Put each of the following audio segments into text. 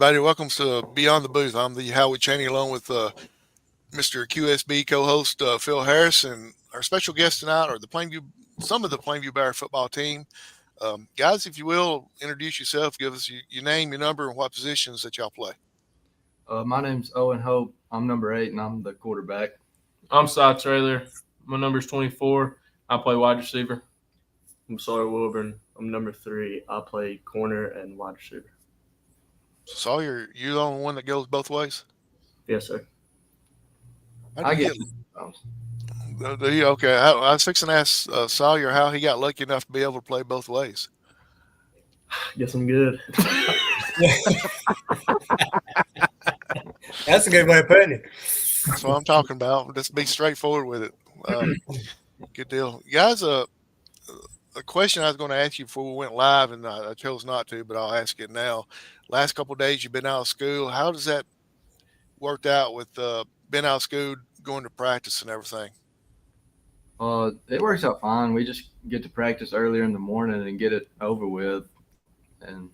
everybody. Welcome to Beyond the Booth. I'm the Howard Cheney along with Mr. QSB co-host Phil Harris, and our special guest tonight are some of the Plainview Bear football team. Guys, if you will, introduce yourself. Give us your name, your number, and what positions that y'all play. My name's Owen Hope. I'm number 8, and I'm the quarterback. I'm Cy Traylor. My number's 24. I play wide receiver. I'm Sawyer Wilborn. I'm number 3. I play corner and wide receiver. Sawyer, you're the only one that goes both ways? Yes, sir. I get Okay. I was fixing to ask Sawyer how he got lucky enough to be able to play both ways. Guess I'm good. That's a good way of putting it. That's what I'm talking about. Just be straightforward with it. Good deal. Guys, a question I was going to ask you before we went live, and I chose not to, but I'll ask it now. Last couple of days you've been out of school. How does that worked out with being out of school, going to practice and everything? It works out fine. We just get to practice earlier in the morning and get it over with, and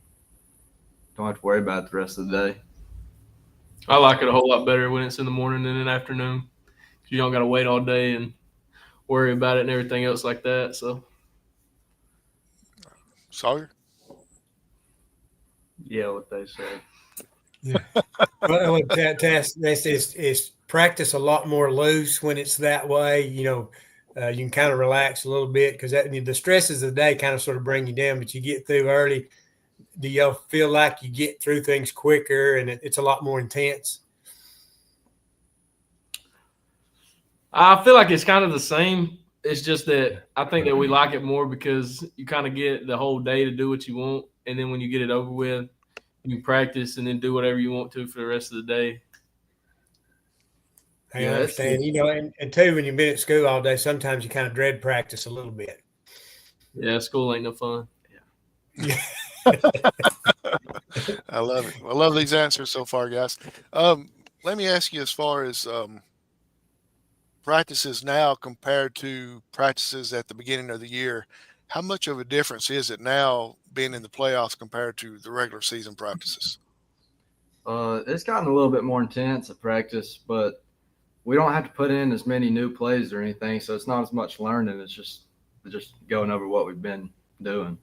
don't have to worry about it the rest of the day. I like it a whole lot better when it's in the morning than in the afternoon. You don't got to wait all day and worry about it and everything else like that. So, Sawyer? Yeah, what they said. Yeah. Well, is practice a lot more loose when it's that way. You can kind of relax a little bit because the stresses of the day kind of sort of bring you down, but you get through early. Do y'all feel like you get through things quicker and it's a lot more intense? I feel like it's kind of the same. It's just that I think that we like it more because you kind of get the whole day to do what you want. And then when you get it over with, you practice and then do whatever you want to for the rest of the day. I understand. And too, when you've been at school all day, sometimes you kind of dread practice a little bit. Yeah, school ain't no fun. Yeah. I love it. I love these answers so far, guys. Let me ask you, as far as practices now compared to practices at the beginning of the year, how much of a difference is it now being in the playoffs compared to the regular season practices? It's gotten a little bit more intense at practice, but we don't have to put in as many new plays or anything, so it's not as much learning. It's just going over what we've been doing.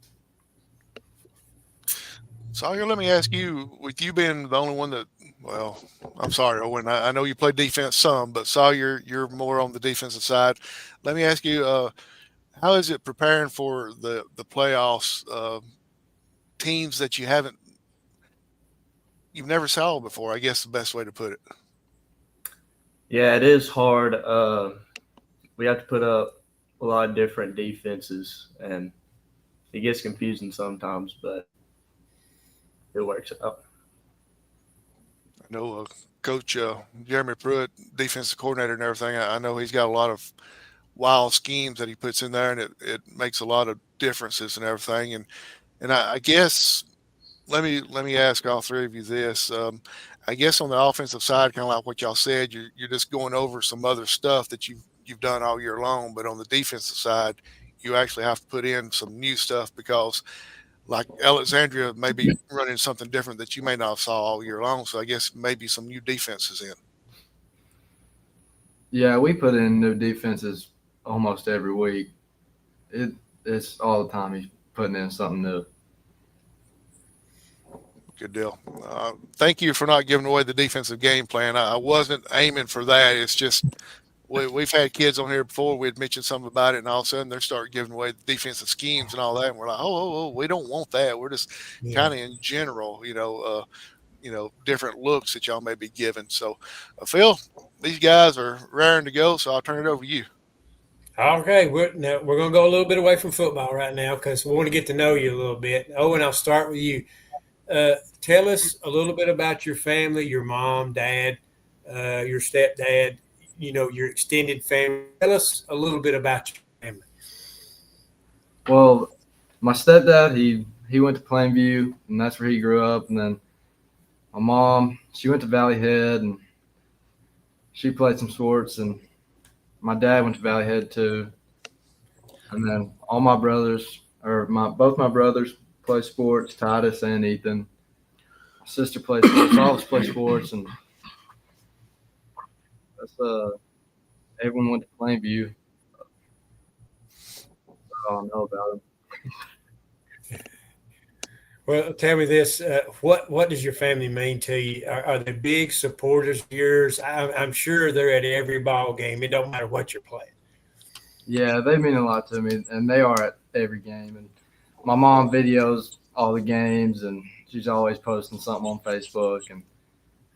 Sawyer, let me ask you, with you being the only one that, well, I'm sorry, Owen, I know you play defense some, but Sawyer, you're more on the defensive side. Let me ask you, how is it preparing for the playoffs, teams that you've never saw before, I guess the best way to put it? Yeah, it is hard. We have to put up a lot of different defenses, and it gets confusing sometimes, but it works out. I know Coach Jeremy Pruitt, defensive coordinator and everything, I know he's got a lot of wild schemes that he puts in there, and it makes a lot of differences and everything. And I guess let me ask all three of you this. I guess on the offensive side, kind of like what y'all said, you're just going over some other stuff that you've done all year long. But on the defensive side, you actually have to put in some new stuff because, like Alexandria, may be running something different that you may not have saw all year long. So I guess maybe some new defenses in. Yeah, we put in new defenses almost every week. It's all the time he's putting in something new. Good deal. Thank you for not giving away the defensive game plan. I wasn't aiming for that. It's just we've had kids on here before. We'd mentioned something about it, and all of a sudden they start giving away the defensive schemes and all that. And we're like, oh, we don't want that. We're just kind of in general, different looks that y'all may be given. So, Phil, these guys are raring to go, so I'll turn it over to you. Okay, we're going to go a little bit away from football right now because we want to get to know you a little bit. Owen, I'll start with you. Tell us a little bit about your family, your mom, dad, your stepdad, your extended family. Tell us a little bit about your family. Well, my stepdad, he went to Plainview, and that's where he grew up. And then my mom, she went to Valley Head, and she played some sports. And my dad went to Valley Head too. And then all my brothers, both my brothers play sports, Titus and Ethan. My sister plays sports. All of us play sports, and that's everyone went to Plainview. I don't know about them. Well, tell me this: what does your family mean to you? Are they big supporters of yours? I'm sure they're at every ball game. It don't matter what you're playing. Yeah, they mean a lot to me, and they are at every game. And my mom videos all the games, and she's always posting something on Facebook, and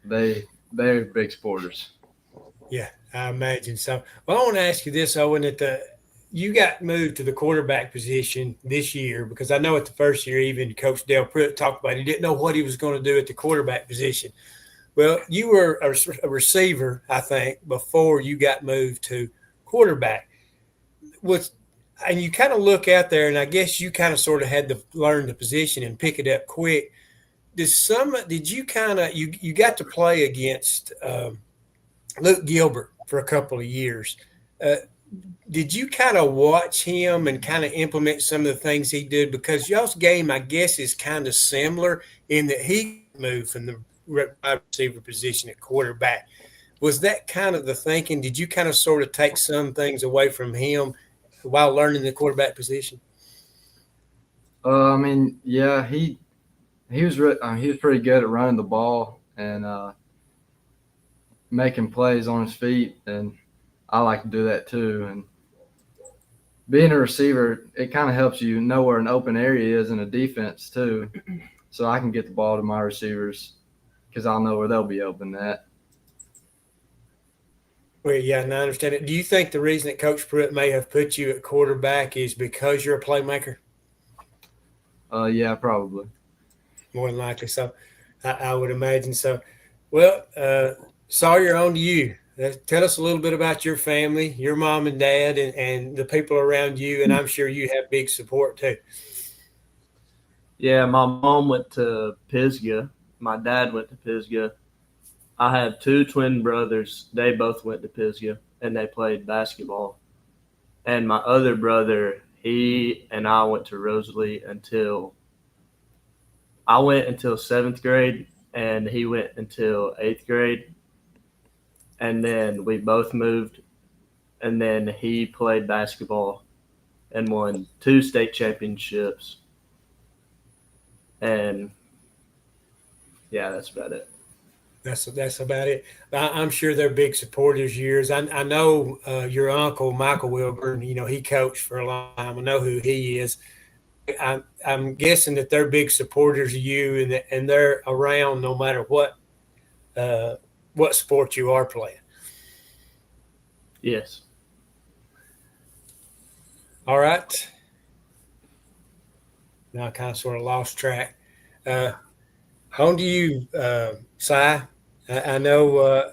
they're big supporters. Yeah, I imagine so. Well, I want to ask you this, Owen, you got moved to the quarterback position this year because I know at the first year, even Coach Dale Pruitt talked about he didn't know what he was going to do at the quarterback position. Well, you were a receiver, I think, before you got moved to quarterback. And you kind of look out there, and I guess you kind of sort of had to learn the position and pick it up quick. Did you kind of you got to play against Luke Gilbert for a couple of years? Did you kind of watch him and kind of implement some of the things he did? Because y'all's game, I guess, is kind of similar in that he moved from the wide receiver position at quarterback. Was that kind of the thinking? Did you kind of sort of take some things away from him while learning the quarterback position? I mean, yeah, he was he was pretty good at running the ball and making plays on his feet, and I like to do that too. And being a receiver, it kind of helps you know where an open area is in a defense too, so I can get the ball to my receivers because I'll know where they'll be open at. Well, yeah, and I understand it. Do you think the reason that Coach Pruitt may have put you at quarterback is because you're a playmaker? Yeah, probably. More than likely. So I would imagine so. Well, Sawyer, on to you. Tell us a little bit about your family, your mom and dad, and the people around you. And I'm sure you have big support too. Yeah, my mom went to Pisgah. My dad went to Pisgah. I have two twin brothers. They both went to Pisgah, and they played basketball. And my other brother, he and I went to Rosalie until 7th grade, and he went until 8th grade. And then we both moved, and then he played basketball and won 2 state championships. And, yeah, that's about it. That's about it. I'm sure they're big supporters of yours. I know your uncle, Michael Wilborn, he coached for a long time. I know who he is. I'm guessing that they're big supporters of you and they're around no matter what sport you are playing. Yes. All right. Now I kind of sort of lost track. On to you, Cy. I know.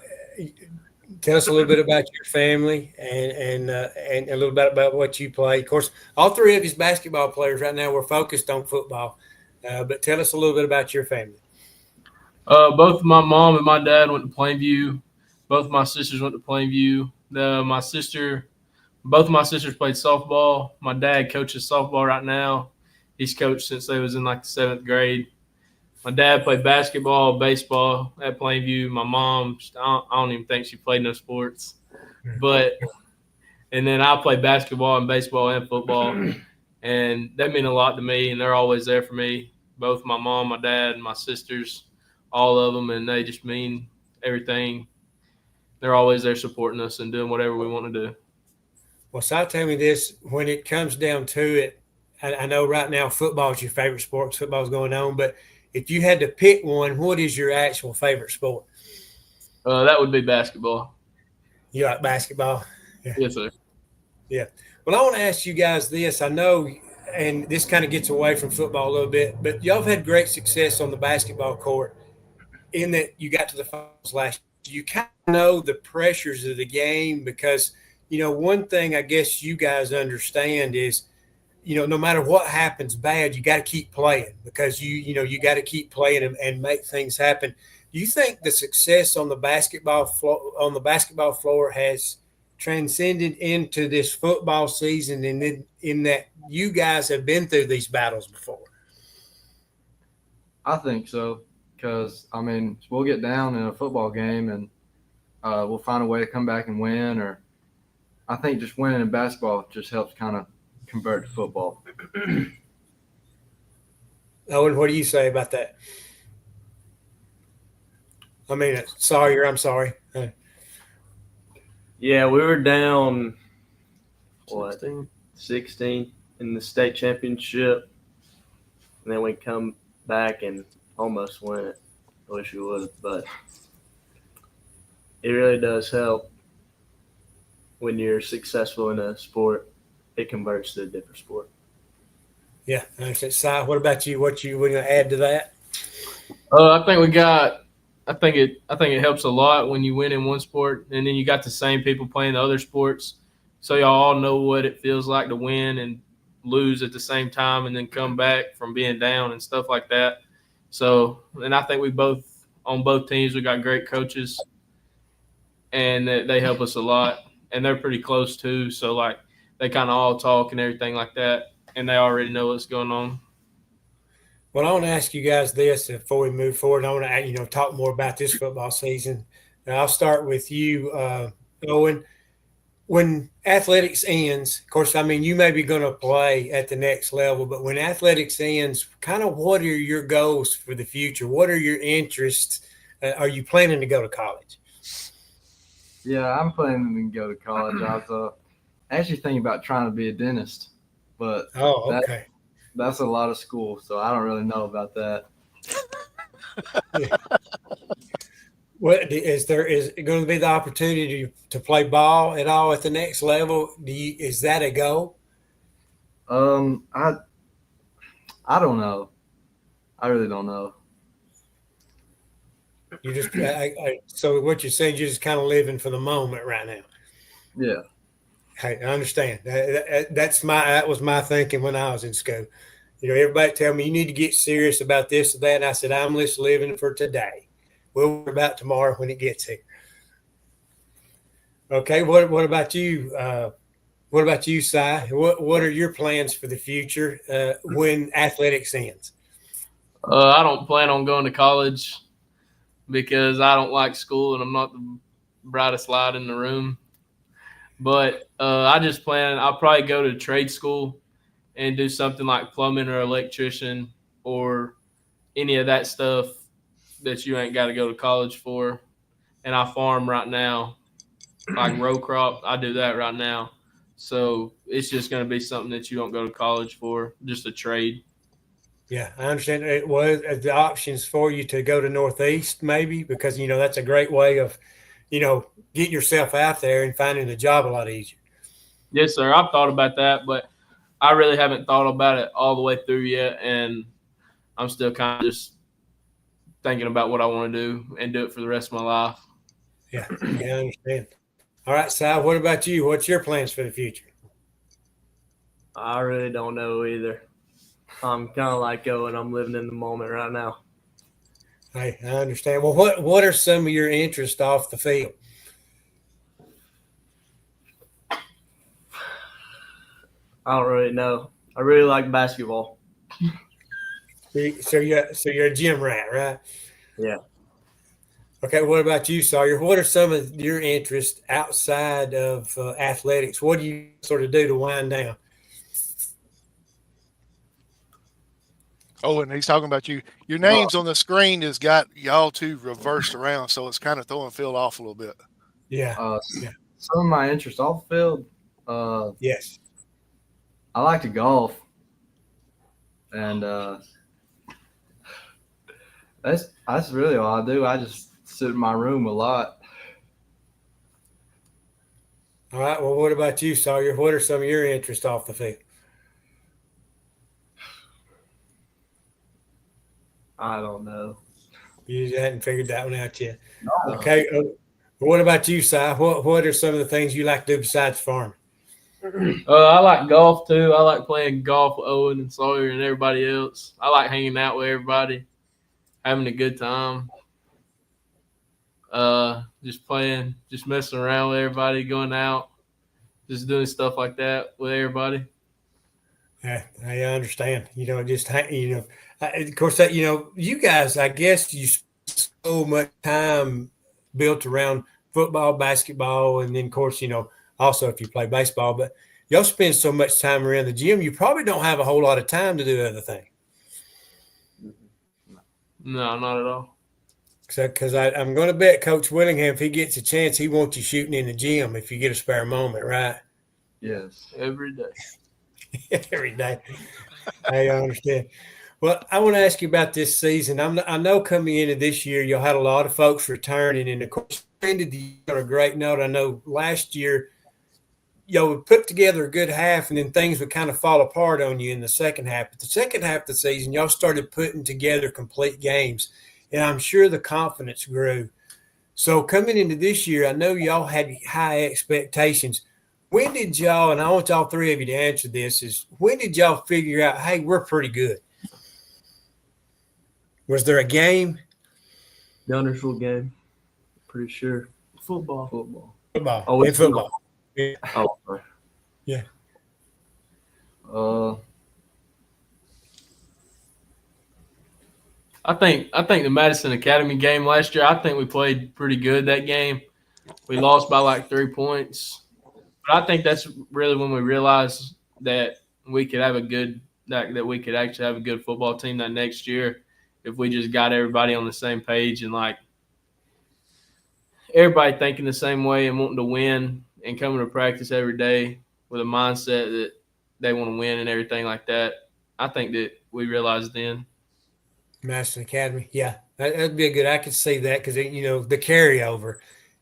Tell us a little bit about your family and a little bit about what you play. Of course, all three of you basketball players right now. We're focused on football, but tell us a little bit about your family. Both my mom and my dad went to Plainview. Both my sisters went to Plainview. Both of my sisters played softball. My dad coaches softball right now. He's coached since they was in like the 7th grade. My dad played basketball, baseball at Plainview. My mom, I don't even think she played no sports. And then I played basketball and baseball and football. And that mean a lot to me, and they're always there for me. Both my mom, my dad, and my sisters, all of them, and they just mean everything. They're always there supporting us and doing whatever we want to do. Well, Cy, tell me this. When it comes down to it, I know right now football is your favorite sport. Football's going on, but if you had to pick one, what is your actual favorite sport? That would be basketball. You like basketball? Yeah. Yes, sir. Yeah. Well, I want to ask you guys this. I know, and this kind of gets away from football a little bit, but y'all have had great success on the basketball court in that you got to the finals last year. You kind of know the pressures of the game because, one thing I guess you guys understand is, no matter what happens bad, you got to keep playing because you got to keep playing and make things happen. Do you think the success on the basketball floor has transcended into this football season, and in that you guys have been through these battles before? I think so because I mean we'll get down in a football game and we'll find a way to come back and win. Or I think just winning in basketball just helps kind of convert to football. Owen, what do you say about that? I mean, Sawyer, I'm sorry. Yeah, we were down 16. 16 in the state championship, and then we come back and almost win it. I wish we would have, but it really does help when you're successful in a sport. It converts to a different sport. Yeah, I understand. Cy, what about you? What you going to add to that? I think we got. I think it helps a lot when you win in one sport, and then you got the same people playing the other sports, so y'all all know what it feels like to win and lose at the same time, and then come back from being down and stuff like that. So, and I think we both on both teams we got great coaches, and they help us a lot, and they're pretty close too. So like they kind of all talk and everything like that, and they already know what's going on. Well, I want to ask you guys this before we move forward. I want to, talk more about this football season. Now, I'll start with you, Owen. When athletics ends, of course, I mean, you may be going to play at the next level, but when athletics ends, kind of what are your goals for the future? What are your interests? Are you planning to go to college? Yeah, I'm planning to go to college. I was actually thinking about trying to be a dentist, but Oh, okay. that's a lot of school, so I don't really know about that. What is it going to be the opportunity to play ball at all at the next level? Is that a goal? I don't know. I really don't know. You just so what you're saying, you're just kind of living for the moment right now. Yeah. Hey, I understand. That was my thinking when I was in school. Everybody tell me you need to get serious about this or that, and I said I'm just living for today. We'll worry about tomorrow when it gets here. Okay, what about you? What about you, Cy? What are your plans for the future when athletics ends? I don't plan on going to college because I don't like school and I'm not the brightest light in the room. But I just plan I'll probably go to trade school and do something like plumbing or electrician or any of that stuff that you ain't got to go to college for. And I farm right now, like row crop. I do that right now. So it's just going to be something that you don't go to college for, just a trade. Yeah, I understand. It was the options for you to go to Northeast maybe because, that's a great way of, getting yourself out there and finding a job a lot easier. Yes, sir. I've thought about that, but I really haven't thought about it all the way through yet. And I'm still kind of just thinking about what I want to do and do it for the rest of my life. Yeah, I understand. All right, Sal, what about you? What's your plans for the future? I really don't know either. I'm kind of like Owen. I'm living in the moment right now. Hey, I understand. Well, what are some of your interests off the field? I don't really know. I really like basketball. So you're a gym rat, right? Yeah. Okay, what about you, Sawyer? What are some of your interests outside of athletics? What do you sort of do to wind down? Oh, and he's talking about you. Your names on the screen has got y'all two reversed around, so it's kind of throwing Phil off a little bit. Yeah. Some of my interests off the field. Yes. I like to golf, and that's really all I do. I just sit in my room a lot. All right. Well, what about you, Sawyer? What are some of your interests off the field? I don't know. You hadn't figured that one out yet. No. Okay. What about you, Cy? What are some of the things you like to do besides farming? I like golf too. I like playing golf with Owen and Sawyer and everybody else. I like hanging out with everybody, having a good time. Just playing, just messing around with everybody, going out, just doing stuff like that with everybody. Yeah, I understand. Of course, that you guys, I guess you spend so much time built around football, basketball, and then of course, also if you play baseball, but y'all spend so much time around the gym, you probably don't have a whole lot of time to do other things. No, not at all. Because I'm going to bet Coach Willingham, if he gets a chance, he wants you shooting in the gym if you get a spare moment, right? Yes, every day. Every day. I understand. Well, I want to ask you about this season. I know coming into this year, you had a lot of folks returning, and of course, you ended the year on a great note. I know last year, would put together a good half, and then things would kind of fall apart on you in the second half. But the second half of the season, y'all started putting together complete games, and I'm sure the confidence grew. So coming into this year, I know y'all had high expectations. When did y'all, and I want all three of you to answer this, is when did y'all figure out, hey, we're pretty good? Was there a game? The Huntersville game, pretty sure. Football. Football. Oh, In football. Yeah. Oh, sorry. Yeah. I think the Madison Academy game last year, I think we played pretty good that game. We lost by like 3 points. But I think that's really when we realized that we could have that we could actually have a good football team that next year if we just got everybody on the same page and like everybody thinking the same way and wanting to win and coming to practice every day with a mindset that they want to win and everything like that. I think that we realized then. Madison Academy. Yeah, that'd be a good. I could see that because, the carryover.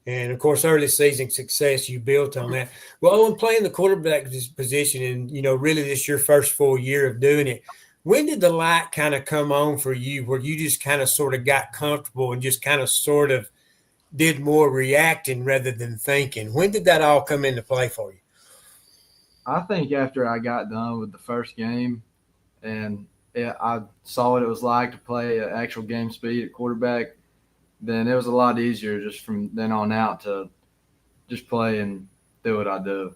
And, of course, early season success, you built on that. Well, Owen, playing the quarterback position and, really this your first full year of doing it, when did the light kind of come on for you where you just kind of sort of got comfortable and just kind of sort of did more reacting rather than thinking? When did that all come into play for you? I think after I got done with the first game and I saw what it was like to play at actual game speed at quarterback, then it was a lot easier just from then on out to just play and do what I do.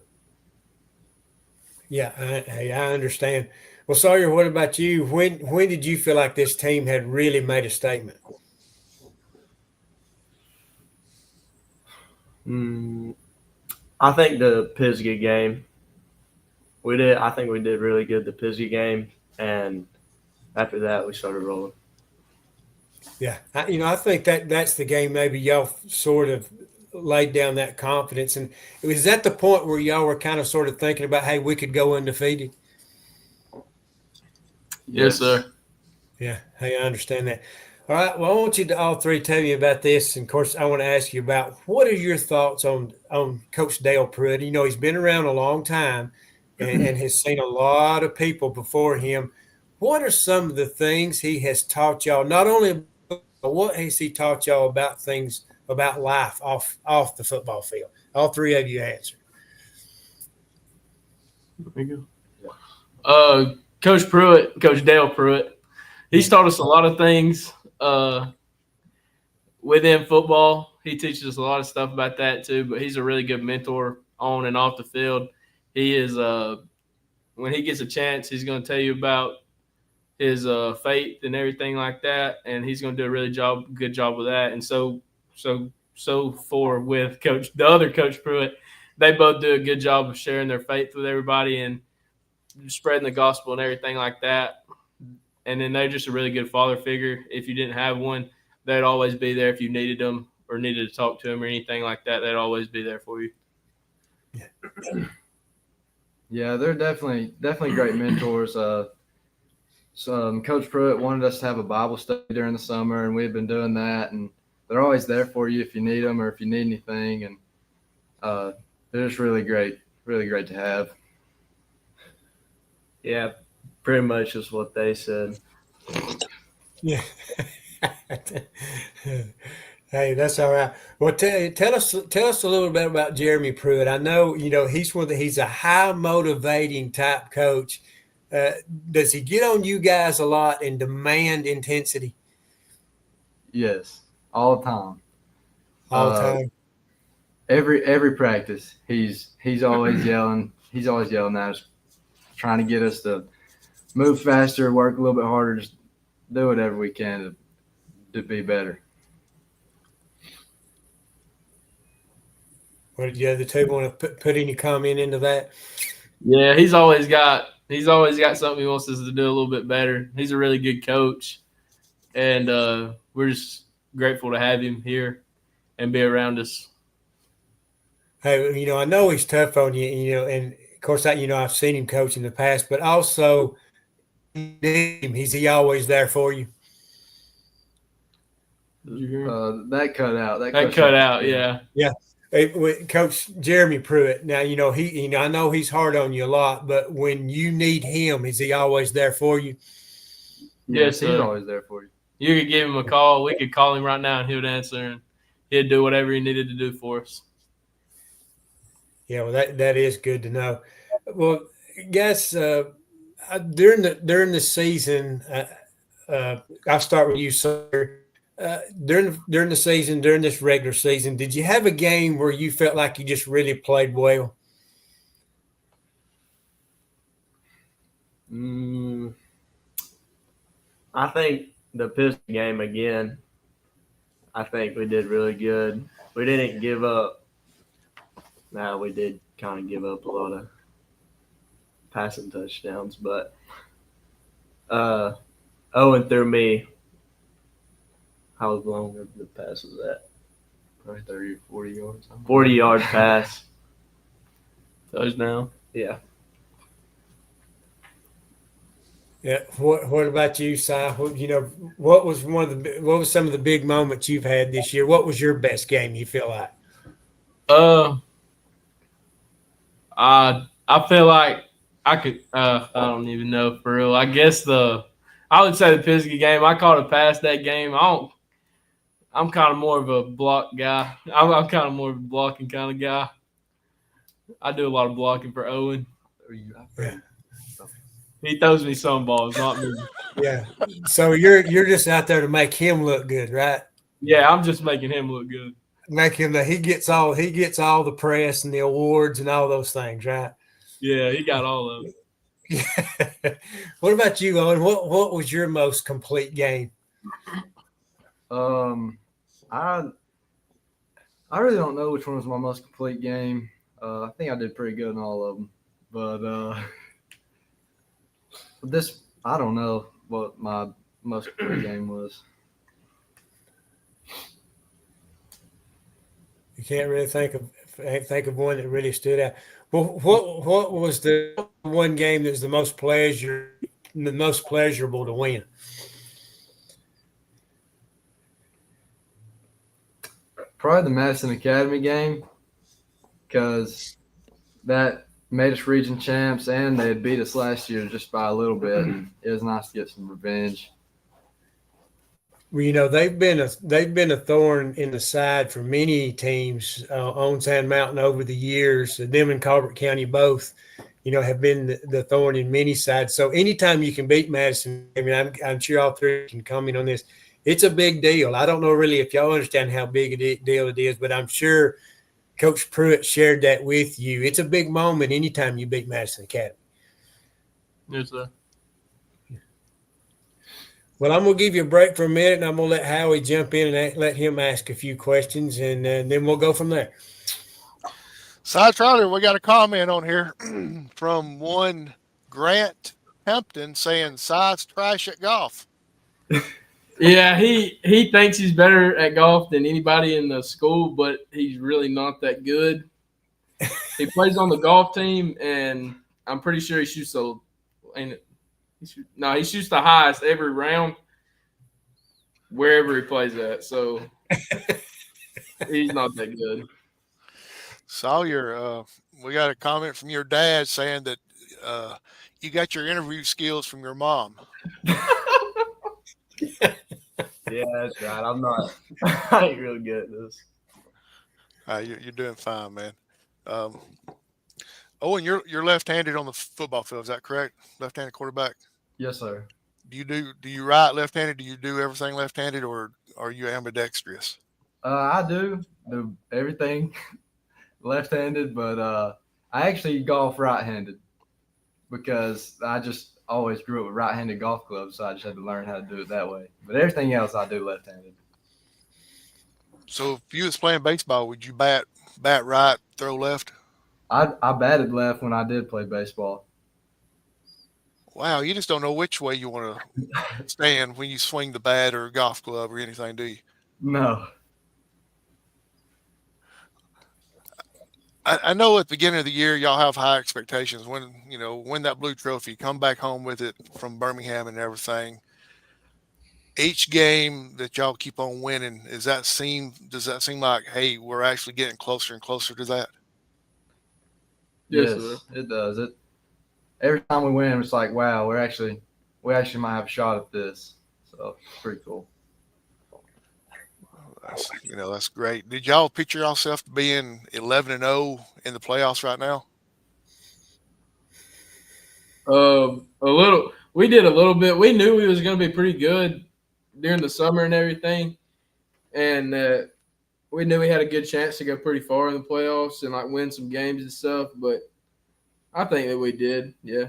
Yeah, I understand. Well, Sawyer, what about you? When did you feel like this team had really made a statement? I think the Pisgah game. I think we did really good the Pisgah game, and after that we started rolling. Yeah, I think that's the game maybe y'all sort of laid down that confidence. And was that the point where y'all were kind of sort of thinking about, hey, we could go undefeated? Yes, sir. Yeah, hey, I understand that. All right, well, I want you to all three tell me about this. And, of course, I want to ask you about what are your thoughts on Coach Dale Pruitt? He's been around a long time and has seen a lot of people before him. What are some of the things he has taught y'all, not only what has he taught y'all about things about life off the football field? All three of you answer. There you go. Coach Dale Pruitt, he's taught us a lot of things within football. He teaches us a lot of stuff about that too, but he's a really good mentor on and off the field. He is when he gets a chance, he's going to tell you about his faith and everything like that, and he's going to do a really good job with that. And so for with the other Coach Pruitt, they both do a good job of sharing their faith with everybody and spreading the gospel and everything like that. And then they're just a really good father figure. If you didn't have one, they'd always be there if you needed them or needed to talk to them or anything like that. They'd always be there for you. Yeah, they're definitely great mentors. Coach Pruitt wanted us to have a Bible study during the summer, and we've been doing that. And they're always there for you if you need them or if you need anything. And they're just really great to have. Yeah, pretty much is what they said. Yeah. Hey, that's all right. Well, tell us a little bit about Jeremy Pruitt. I know he's a high motivating type coach. Does he get on you guys a lot and demand intensity? Yes, all the time. All the time. Every practice, he's always yelling. He's always yelling at us, trying to get us to move faster, work a little bit harder, just do whatever we can to be better. What did the other two want to put any comment into that? Yeah, he's always got something he wants us to do a little bit better. He's a really good coach, and we're just grateful to have him here and be around us. Hey, I know he's tough on you, and of course, I've seen him coach in the past, but also, is he always there for you? Did you hear? That cut out. That cut out. Yeah. Hey, Coach Jeremy Pruitt. Now, I know he's hard on you a lot, but when you need him, is he always there for you? Yes, he's sir. always there for you. You could give him a call. We could call him right now, and he would answer, and he'd do whatever he needed to do for us. Yeah, well, that is good to know. Well, guys, during the season, I'll start with you, sir. During the season, during this regular season, did you have a game where you felt like you just really played well? I think the Pistons game again, I think we did really good. We didn't give up. Now we did kind of give up a lot of passing touchdowns, but Owen threw me. How long of the pass was that? Probably 30 or 40 yards. 40-yard pass. Touchdown. Yeah. Yeah. What about you, Cy? What was some of the big moments you've had this year? What was your best game? You feel like? I feel like I could. I don't even know for real. I guess I would say the Pisgah game. I caught a pass that game. I'm kind of more of a block guy. I'm kind of more of a blocking kind of guy. I do a lot of blocking for Owen. He throws me some balls, not me. Yeah. So you're just out there to make him look good, right? Yeah, I'm just making him look good. Make him that he gets all the press and the awards and all those things, right? Yeah, he got all of it. What about you, Owen? What was your most complete game? I really don't know which one was my most complete game. I think I did pretty good in all of them, but this I don't know what my most complete game was. You can't really think of one that really stood out. Well, what was the one game that was the most pleasurable to win? Probably the Madison Academy game, because that made us region champs, and they had beat us last year just by a little bit. And it was nice to get some revenge. Well, they've been a thorn in the side for many teams on Sand Mountain over the years. Them and Colbert County both, have been the thorn in many sides. So anytime you can beat Madison, I mean, I'm sure all three can comment on this. It's a big deal. I don't know really if y'all understand how big a deal it is, but I'm sure Coach Pruitt shared that with you. It's a big moment anytime you beat Madison Academy. Yes, sir. Well, I'm going to give you a break for a minute, and I'm going to let Howie jump in and let him ask a few questions, and then we'll go from there. Cy Traylor, we got a comment on here from one Grant Hampton saying Cy's trash at golf. Yeah, he thinks he's better at golf than anybody in the school, but he's really not that good. He plays on the golf team, and I'm pretty sure he shoots he shoots the highest every round wherever he plays at. So he's not that good. Sawyer, we got a comment from your dad saying that you got your interview skills from your mom. Yeah, that's right. I ain't real good at this. You're doing fine, man. Owen, you're left-handed on the football field. Is that correct? Left-handed quarterback. Yes, sir. Do you write left-handed? Do you do everything left-handed, or are you ambidextrous? I do everything left-handed, but I actually golf right-handed because always grew up with right-handed golf clubs, so I just had to learn how to do it that way. But everything else I do left-handed. So if you was playing baseball, would you bat right, throw left? I batted left when I did play baseball. Wow, you just don't know which way you want to stand when you swing the bat or golf club or anything, do you? No. I know at the beginning of the year y'all have high expectations. When win that blue trophy, come back home with it from Birmingham and everything. Each game that y'all keep on winning, does that seem like, hey, we're actually getting closer and closer to that? Yes, Yes, it does. Every time we win, it's like, wow, we actually might have a shot at this. So it's pretty cool. That's great. Did y'all picture yourself being 11-0 in the playoffs right now? A little. We did a little bit. We knew we was going to be pretty good during the summer and everything, and we knew we had a good chance to go pretty far in the playoffs and like win some games and stuff. But I think that we did. Yeah.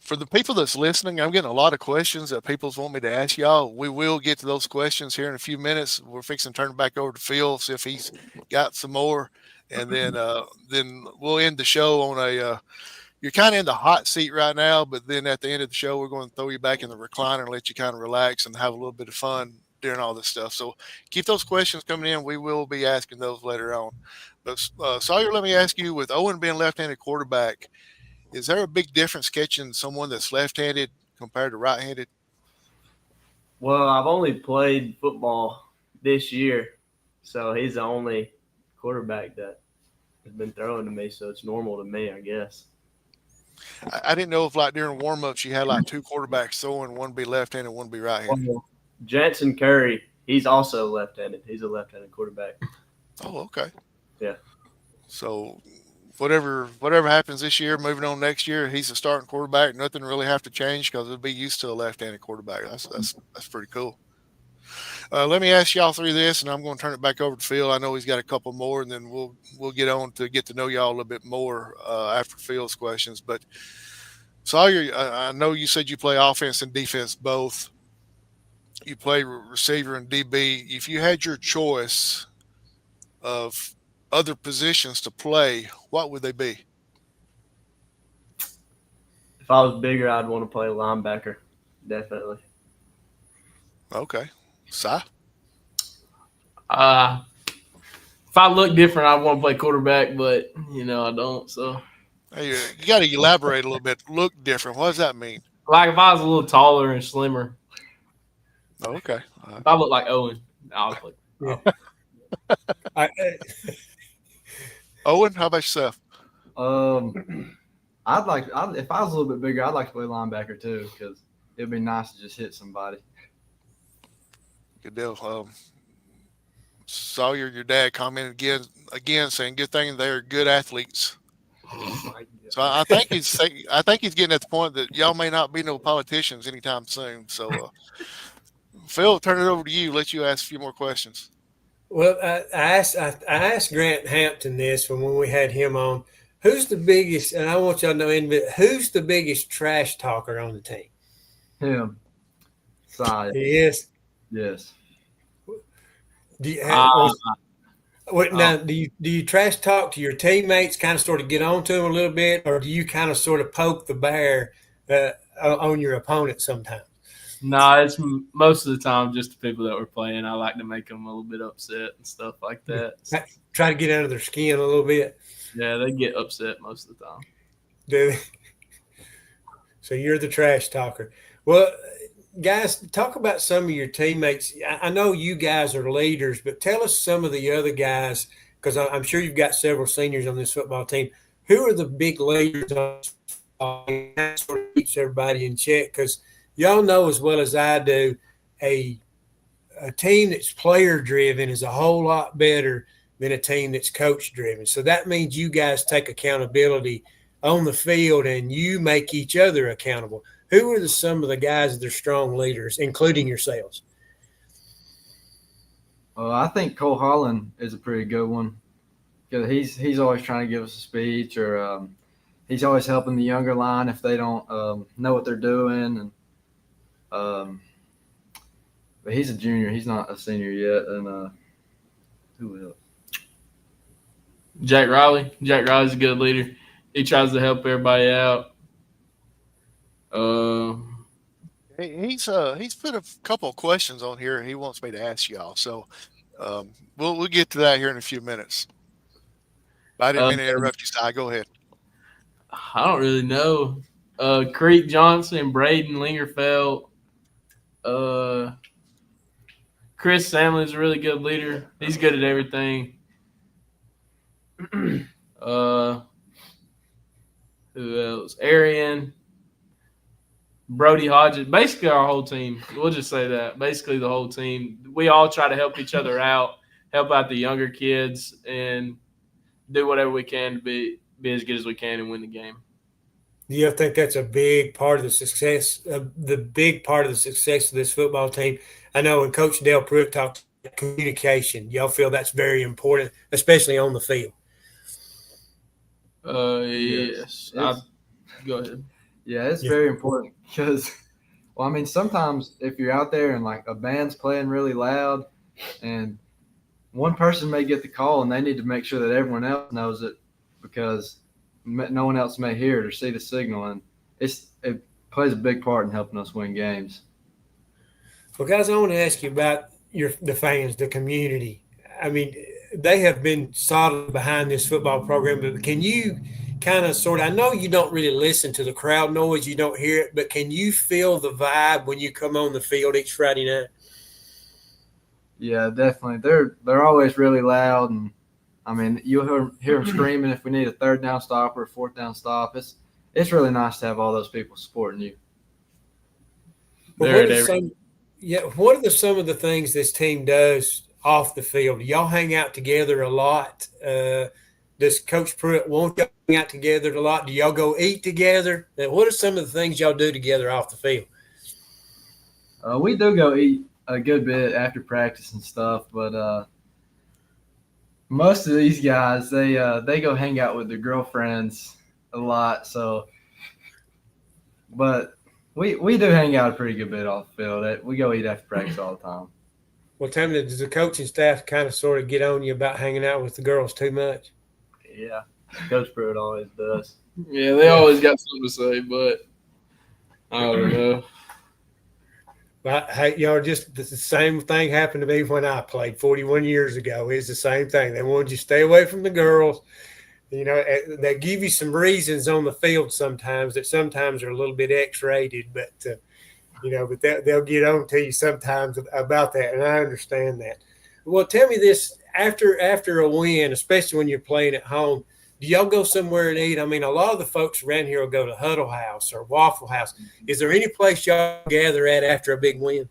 For the people that's listening, I'm getting a lot of questions that people want me to ask y'all. We will get to those questions here in a few minutes. We're fixing to turn it back over to Phil, see if he's got some more, and then we'll end the show on a. You're kind of in the hot seat right now, but then at the end of the show, we're going to throw you back in the recliner and let you kind of relax and have a little bit of fun during all this stuff. So keep those questions coming in. We will be asking those later on. But Sawyer, let me ask you: with Owen being left-handed quarterback, is there a big difference catching someone that's left-handed compared to right-handed? Well, I've only played football this year, so he's the only quarterback that has been throwing to me, so it's normal to me, I guess. I didn't know if, like, during warm-ups you had, like, two quarterbacks throwing, one be left-handed, one be right-handed. Jansen Curry, he's also left-handed. He's a left-handed quarterback. Oh, okay. Yeah. So whatever happens this year, moving on next year, he's a starting quarterback. Nothing really have to change because it'll be used to a left-handed quarterback. That's pretty cool. Let me ask y'all three this, and I'm going to turn it back over to Phil. I know he's got a couple more, and then we'll get on to get to know y'all a little bit more after Phil's questions. But Sawyer, I know you said you play offense and defense both. You play receiver and DB. If you had your choice of other positions to play, what would they be? If I was bigger, I'd want to play linebacker, definitely. Okay. Cy? If I look different, I want to play quarterback, but I don't. So, Hey, you got to elaborate a little bit. Look different. What does that mean? like if I was a little taller and slimmer, Okay. if I look like Owen, I'll play. Owen, how about yourself? If I was a little bit bigger, I'd like to play linebacker too, because it'd be nice to just hit somebody. Good deal. Sawyer, your dad commented again saying, "Good thing they're good athletes." So I think he's getting at the point that y'all may not be no politicians anytime soon. So, Phil, turn it over to you. Let you ask a few more questions. Well, I asked Grant Hampton this when we had him on. Who's the biggest? And I want y'all to know, who's the biggest trash talker on the team? Him. Cy. He is. Yes. Do you do you trash talk to your teammates? Kind of sort of get on to them a little bit, or do you kind of sort of poke the bear on your opponent sometimes? No, it's most of the time just the people that we're playing. I like to make them a little bit upset and stuff like that. Try to get under their skin a little bit. Yeah, they get upset most of the time. Do they? So you're the trash talker. Well, guys, talk about some of your teammates. I know you guys are leaders, but tell us some of the other guys, because I'm sure you've got several seniors on this football team. Who are the big leaders on this football team? That sort of keeps everybody in check, because y'all know as well as I do, a team that's player-driven is a whole lot better than a team that's coach-driven. So that means you guys take accountability on the field and you make each other accountable. Who are some of the guys that are strong leaders, including yourselves? I think Cole Holland is a pretty good one, because he's always trying to give us a speech, or he's always helping the younger line if they don't know what they're doing. And but he's a junior. He's not a senior yet. And who else? Jack Riley. Jack Riley's a good leader. He tries to help everybody out. He's put a couple of questions on here he wants me to ask y'all. So we'll get to that here in a few minutes. I didn't mean to interrupt you, Cy. Go ahead. I don't really know. Creek Johnson, Braden Lingerfeld, Chris Samlin's a really good leader. He's good at everything. Who else? Arian, Brody Hodges. Basically, our whole team. We'll just say that. Basically, the whole team. We all try to help each other out, help out the younger kids, and do whatever we can to be as good as we can and win the game. Do you think that's a big part of the success? The big part of the success of this football team. I know when Coach Dale Pruitt talked about communication, y'all feel that's very important, especially on the field. Yes. Go ahead. Yeah, it's very important because, well, I mean, sometimes if you're out there and like a band's playing really loud and one person may get the call and they need to make sure that everyone else knows it because no one else may hear it or see the signal. And it plays a big part in helping us win games. Well, guys, I want to ask you about the fans, the community. I mean, they have been solid behind this football program, but can you kind of I know you don't really listen to the crowd noise, you don't hear it, but can you feel the vibe when you come on the field each Friday night? Yeah, definitely. They're always really loud, and I mean, you'll hear them screaming if we need a third down stop or a fourth down stop. It's really nice to have all those people supporting you. Well, what are some of the things this team does off the field? Y'all hang out together a lot. Does Coach Pruitt want y'all to hang out together a lot? Do y'all go eat together? And what are some of the things y'all do together off the field? We do go eat a good bit after practice and stuff, but most of these guys they go hang out with their girlfriends a lot. So, but we do hang out a pretty good bit off the field. We go eat after practice all the time. Well, tell me, does the coaching staff kind of sort of get on you about hanging out with the girls too much? Yeah, Coach Pruitt always does. Yeah, they always got something to say, but I don't know. But hey, the same thing happened to me when I played 41 years ago. It's the same thing. They wanted you to stay away from the girls. You know, they give you some reasons on the field sometimes that sometimes are a little bit X-rated, but but they'll get on to you sometimes about that, and I understand that. Well, tell me this: after a win, especially when you're playing at home, do y'all go somewhere and eat? I mean, a lot of the folks around here will go to Huddle House or Waffle House. Is there any place y'all gather at after a big win?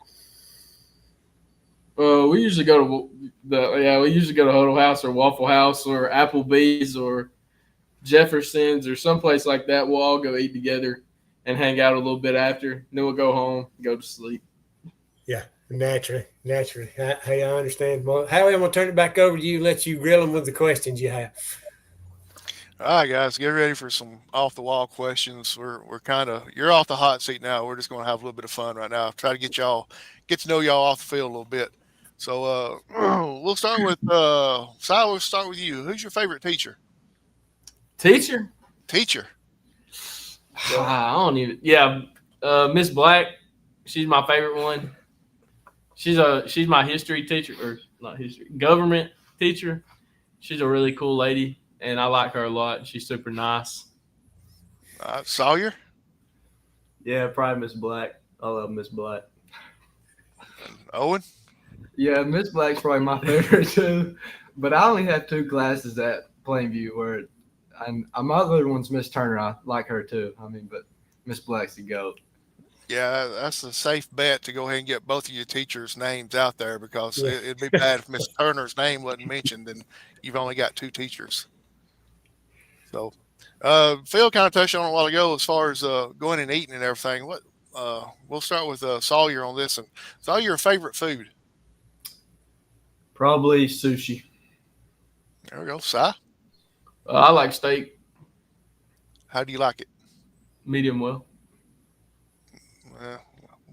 We usually go to Huddle House or Waffle House or Applebee's or Jefferson's or someplace like that. We'll all go eat together and hang out a little bit after. And then we'll go home, go to sleep. Yeah, naturally. Hey, I understand. Well, Howie, I'm going to turn it back over to you, let you grill them with the questions you have. All right, guys, get ready for some off-the-wall questions. You're off the hot seat now. We're just going to have a little bit of fun right now. Try to get to know y'all off the field a little bit. So we'll start with Cy. We'll start with you. Who's your favorite teacher? Teacher? I don't even. Yeah, Miss Black. She's my favorite one. She's my history teacher, or not history, government teacher. She's a really cool lady, and I like her a lot. She's super nice. Sawyer? Yeah, probably Miss Black. I love Miss Black. Owen? Yeah, Miss Black's probably my favorite too. But I only have 2 classes at Plainview and my other one's Miss Turner. I like her too. I mean, but Miss Black's the GOAT. Yeah, that's a safe bet to go ahead and get both of your teachers' names out there because it'd be bad if Miss Turner's name wasn't mentioned and you've only got 2 teachers. So, Phil kind of touched on it a while ago as far as going and eating and everything. We'll start with Sawyer on this. And Sawyer, your favorite food? Probably sushi. There we go. Cy? I like steak. How do you like it? Medium well.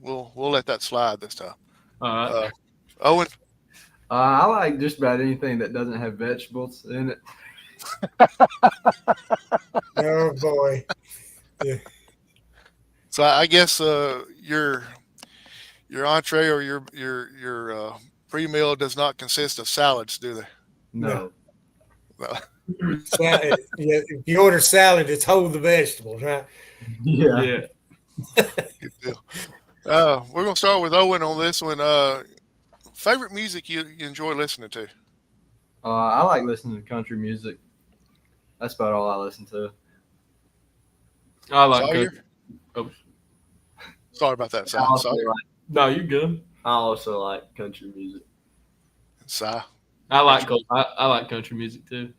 We'll let that slide this time. All right. Owen, I like just about anything that doesn't have vegetables in it. Oh boy. so I guess your entree or your pre-meal does not consist of salads, do they? No. Well, Salad, if you order salad, it's hold the vegetables, right? Yeah. Yeah. good deal. We're gonna start with Owen on this one. Favorite music you enjoy listening to? I like listening to country music. That's about all I listen to. I like Sawyer? country. Oh. Sorry about that, I Si. also Sawyer. like, No, you're good. I also like country music. Si. I like country music too.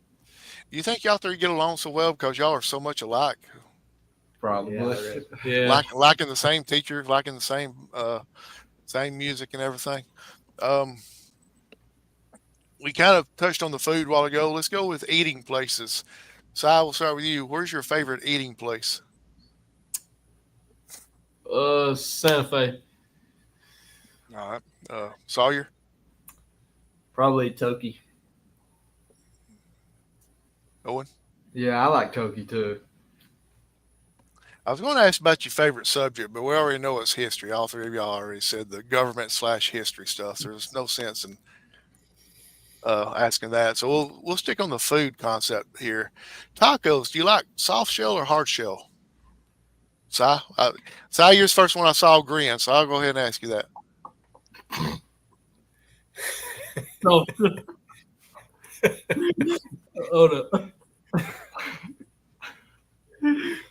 You think y'all three get along so well because y'all are so much alike? Probably. Yeah, I read. Yeah. Liking the same teachers, liking the same music and everything. We kind of touched on the food a while ago. Let's go with eating places. Si, we'll start with you. Where's your favorite eating place? Santa Fe. All right. Sawyer? Probably Toki. Owen? Yeah, I like Toki too. I was going to ask about your favorite subject, but we already know it's history. All three of y'all already said the government/history stuff. So there's no sense in asking that. So we'll stick on the food concept here. Tacos. Do you like soft shell or hard shell? Si, you're the first one I saw grin, so I'll go ahead and ask you that. No. Hold up.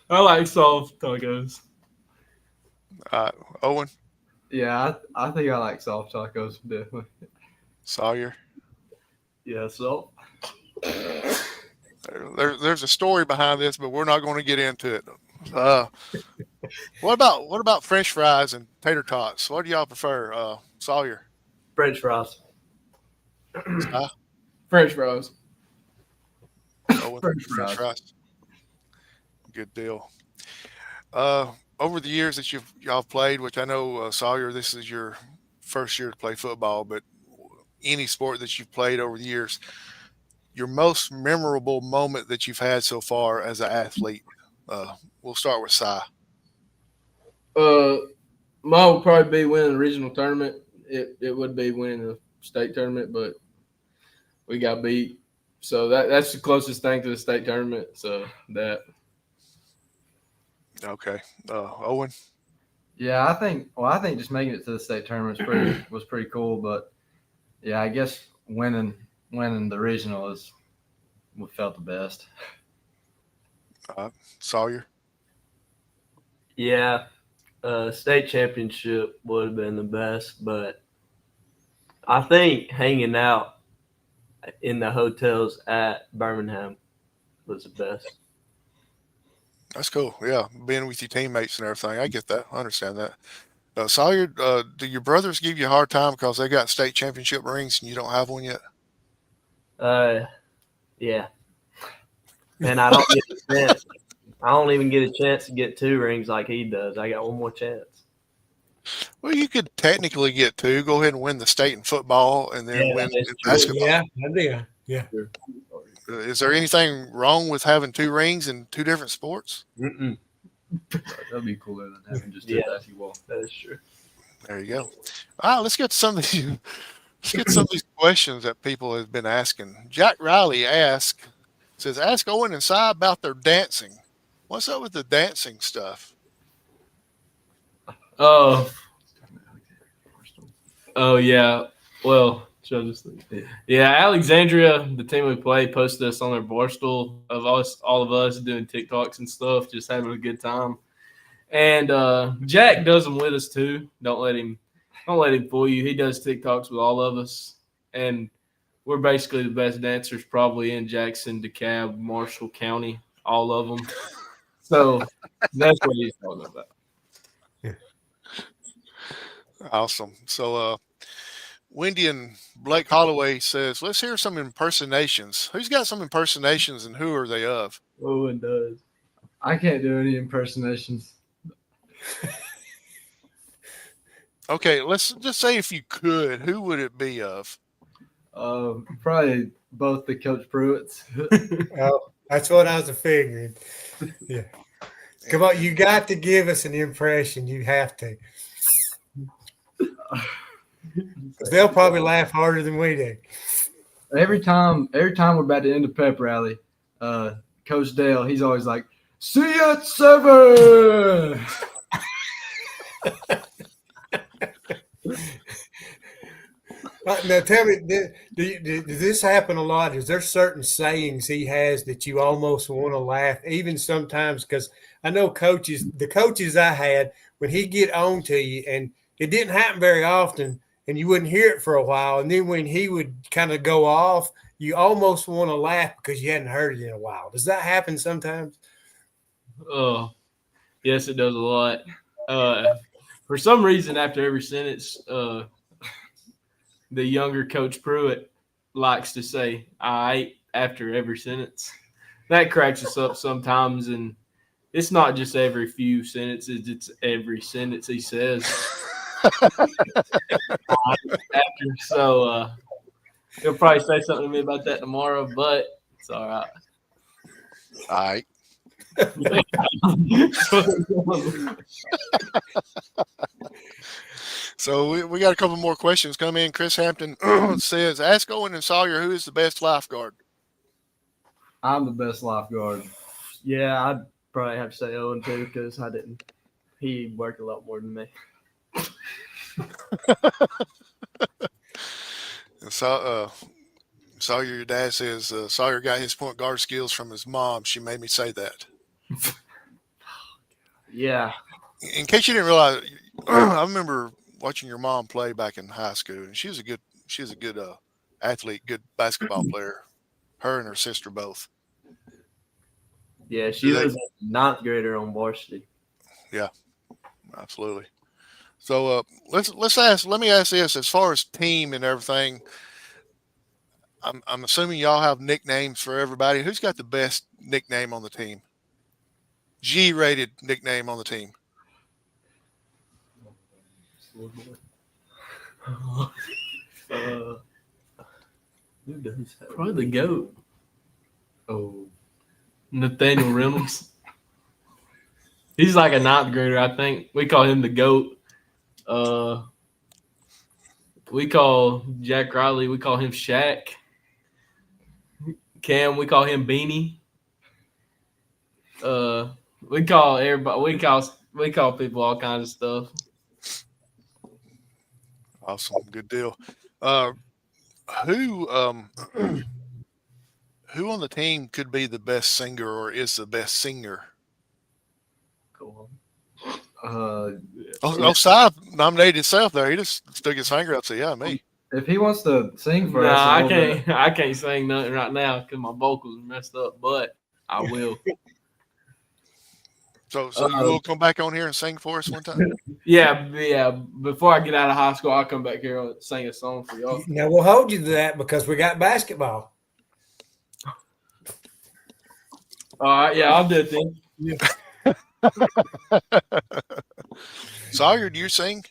I like soft tacos. Owen, Yeah, I think I like soft tacos, definitely. Sawyer. Yeah, so There's a story behind this, but we're not going to get into it. What about French fries and tater tots? What do y'all prefer, Sawyer? French fries. Si? French fries. Owen? French fries. Good deal. Over the years that y'all played, which I know, Sawyer, this is your first year to play football, but any sport that you've played over the years, your most memorable moment that you've had so far as an athlete. We'll start with Si. Mine would probably be winning the regional tournament. It would be winning the state tournament, but we got beat. So that's the closest thing to the state tournament. So that. Okay. Owen? Yeah, I think just making it to the state tournament was pretty cool, but yeah, I guess winning the regional is what felt the best. Sawyer? Yeah, state championship would have been the best, but I think hanging out in the hotels at Birmingham was the best. That's cool. Yeah, being with your teammates and everything. I get that. I understand that. Sawyer, do your brothers give you a hard time because they got state championship rings and you don't have one yet? Yeah. And I don't get a chance. I don't even get a chance to get 2 rings like he does. I got one more chance. Well, you could technically get 2. Go ahead and win the state in football and then win in true. basketball. Yeah, that'd be yeah. Is there anything wrong with having 2 rings in 2 different sports? Mm-mm. That'd be cooler than having just Yeah. basketball. That is true. There you go. All right, let's get some of these. Let's get some of these questions that people have been asking. Jack Riley says, ask Owen and Si about their dancing. What's up with the dancing stuff? Oh yeah. Well, should I just yeah, Alexandria, the team we play, posted us on their Barstool of all of us doing TikToks and stuff, just having a good time. And Jack does them with us too. Don't let him fool you. He does TikToks with all of us, and we're basically the best dancers probably in Jackson, DeKalb, Marshall County, all of them. So that's what he's talking about. Awesome. So, Wendy and Blake Holloway says, let's hear some impersonations. Who's got some impersonations and who are they of? Owen does. I can't do any impersonations. Okay, let's just say if you could, who would it be of? Probably both the Coach Pruitts. Oh, that's what I was figuring. Yeah. Come on, you got to give us an impression. You have to. 'Cause they'll probably laugh harder than we do. Every time we're about to end a pep rally, Coach Dale, he's always like, "See you at 7." Now, tell me, does this happen a lot? Is there certain sayings he has that you almost want to laugh, even sometimes? Because I know the coaches I had, when he'd get on to you, and it didn't happen very often, and you wouldn't hear it for a while, and then when he would kind of go off, you almost want to laugh because you hadn't heard it in a while. Does that happen sometimes? Oh, yes, it does a lot. For some reason, after every sentence, the younger Coach Pruitt likes to say "I" after every sentence. That cracks us up sometimes, and it's not just every few sentences; it's every sentence he says. So he'll probably say something to me about that tomorrow, but it's all right. All right. So we got a couple more questions come in. Chris Hampton says, ask Owen and Sawyer who is the best lifeguard. I'm the best lifeguard. Yeah, I'd probably have to say Owen too because he worked a lot more than me. So, Sawyer, your dad says Sawyer got his point guard skills from his mom. She made me say that. Yeah. In case you didn't realize, I remember watching your mom play back in high school, and she was a good athlete, good basketball player. Her and her sister both. Yeah, she was a ninth grader on varsity. Yeah, absolutely. So let me ask this: as far as team and everything, I'm assuming y'all have nicknames for everybody. Who's got the best nickname on the team? G-rated nickname on the team. Who does that? Probably the GOAT, Oh, Nathaniel Reynolds. He's like a ninth grader, I think. We call him the GOAT. We call Jack Riley, we call him Shaq. Cam, we call him Beanie. We call everybody. We call people all kinds of stuff. Awesome, good deal. Who on the team could be the best singer or is the best singer? Go on. Cy nominated himself there. He just stuck his finger up and said, "Yeah, me." if he wants to sing for us, Nah, a little bit, I can't sing nothing right now because my vocals are messed up. But I will. So you will come back on here and sing for us one time? Yeah. Before I get out of high school, I'll come back here and sing a song for y'all. Now we'll hold you to that because we got basketball. All right, yeah, I'll do it then. Sawyer, do you sing?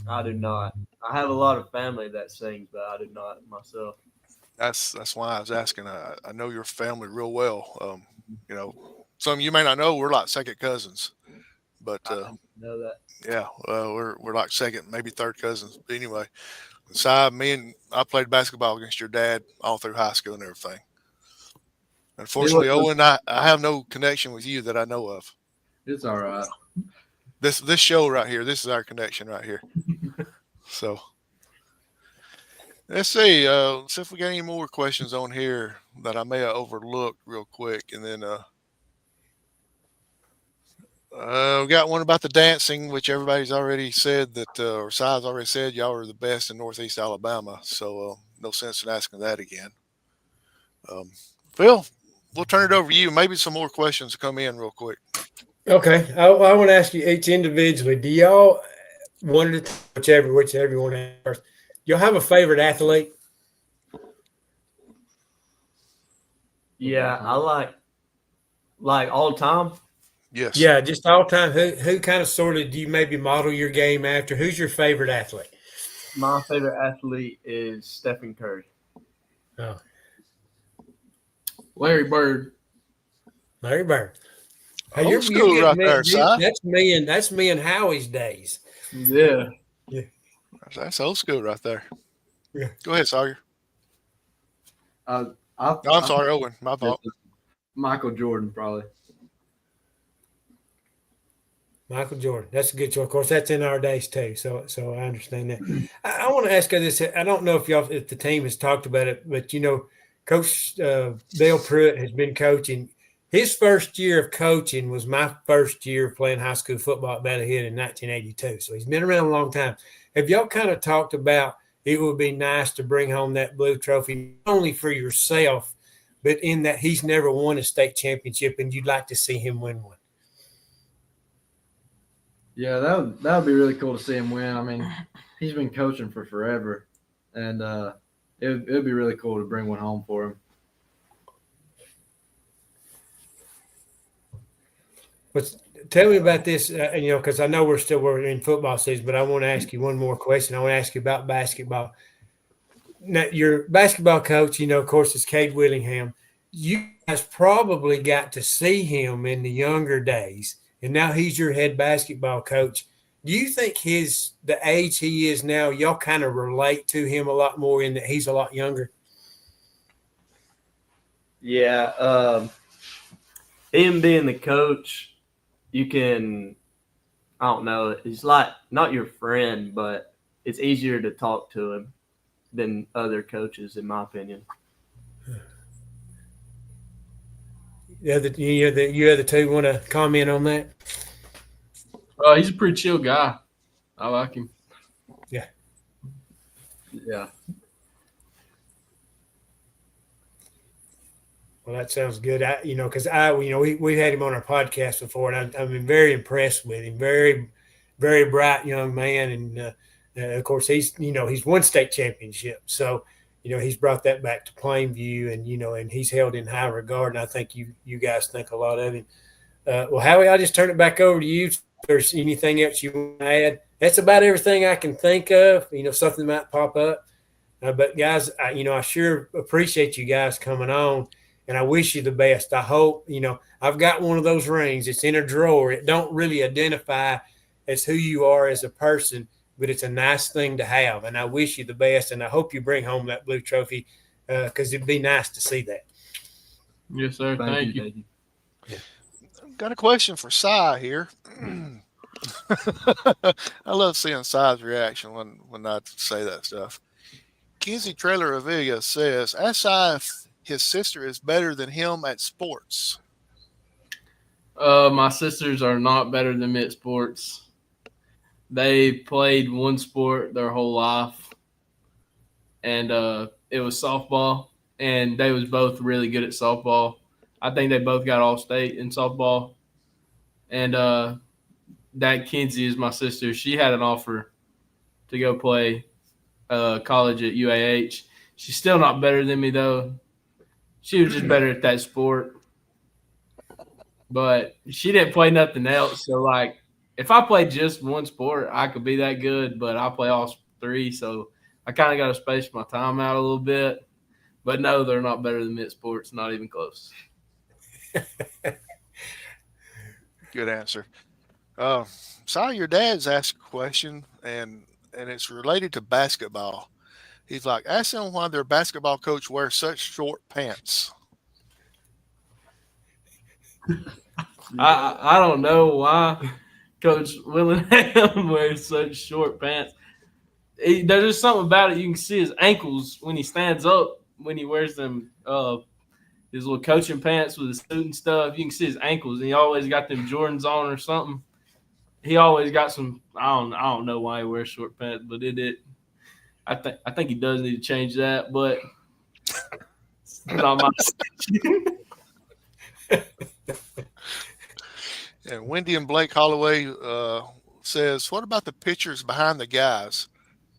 I do not. I have a lot of family that sings, but I do not myself. That's why I was asking. I know your family real well. Some of you may not know we're like second cousins, but I know that. yeah, we're like second, maybe third cousins. But anyway, Cy, I played basketball against your dad all through high school and everything. Unfortunately, Owen, I have no connection with you that I know of. it's all right. This show right here, this is our connection right here. So let's see. See if we got any more questions on here that I may have overlooked real quick, and then we got one about the dancing, which everybody's already said that, or Cy's already said, y'all are the best in Northeast Alabama. So no sense in asking that again. Phil, we'll turn it over to you. Maybe some more questions come in real quick. Okay, I want to ask you each individually. Do y'all whichever you want to first? Y'all have a favorite athlete? Yeah, I Like all time? Yes. Yeah, just all time. Who kind of sort of do you maybe model your game after? Who's your favorite athlete? My favorite athlete is Stephen Curry. Oh, Larry Bird. Larry Bird. Hey, Old you're school getting right me. there, Si. That's me and Howie's days. Yeah. That's old school right there. Yeah. Go ahead, Sawyer. I, No, I'm sorry, Owen. My fault. Michael Jordan, probably. Michael Jordan. That's a good choice. Of course, that's in our days too. So I understand that. I want to ask you this. I don't know if the team has talked about it, but Coach Dale Pruitt has been coaching. His first year of coaching was my first year of playing high school football at Valley Head in 1982. So he's been around a long time. Have y'all kind of talked about it would be nice to bring home that blue trophy, not only for yourself, but in that he's never won a state championship and you'd like to see him win one? Yeah, that would be really cool to see him win. I mean, he's been coaching for forever, and it would be really cool to bring one home for him. But tell me about this, because I know we're in football season, but I want to ask you one more question. I want to ask you about basketball. Now, your basketball coach, of course, is Cade Willingham. You guys probably got to see him in the younger days, and now he's your head basketball coach. Do you think the age he is now, y'all kind of relate to him a lot more in that he's a lot younger? Yeah. Him being the coach, you can, I don't know, he's like not your friend, but it's easier to talk to him than other coaches, in my opinion. You other two want to comment on that? He's a pretty chill guy. I like him. Yeah. Yeah. Well, that sounds good. Because we've had him on our podcast before, and I've been very impressed with him. Very, very bright young man, and of course he's won state championship, so he's brought that back to Plainview, and he's held in high regard. And I think you guys think a lot of him. Well, Howie, I'll just turn it back over to you. If there's anything else you want to add, that's about everything I can think of. Something might pop up, but guys, I sure appreciate you guys coming on. And I wish you the best. I hope, I've got one of those rings. It's in a drawer. It don't really identify as who you are as a person, but it's a nice thing to have. And I wish you the best. And I hope you bring home that blue trophy because it'd be nice to see that. Yes, sir. Thank you. Yeah. Got a question for Cy here. I love seeing Cy's reaction when I say that stuff. Cy Traylor of Vega says, ask Cy if his sister is better than him at sports. My sisters are not better than me at sports. They played one sport their whole life, and it was softball, and they was both really good at softball. I think they both got all-state in softball. And that Kinsey is my sister. She had an offer to go play college at UAH. She's still not better than me, though. She was just better at that sport. But she didn't play nothing else. So, if I played just one sport, I could be that good. But I play all three. So, I kind of got to space my time out a little bit. But, no, they're not better than me at sports. Not even close. Good answer. Cy, your dad's asked a question, and it's related to basketball. He's like, ask them why their basketball coach wears such short pants. I don't know why Coach Willingham wears such short pants. There's just something about it. You can see his ankles when he stands up, when he wears them his little coaching pants with his suit and stuff. You can see his ankles, and he always got them Jordans on or something. He always got some. I don't know why he wears short pants, but I think he does need to change that, but it's not my decision. And Wendy and Blake Holloway says, what about the pictures behind the guys?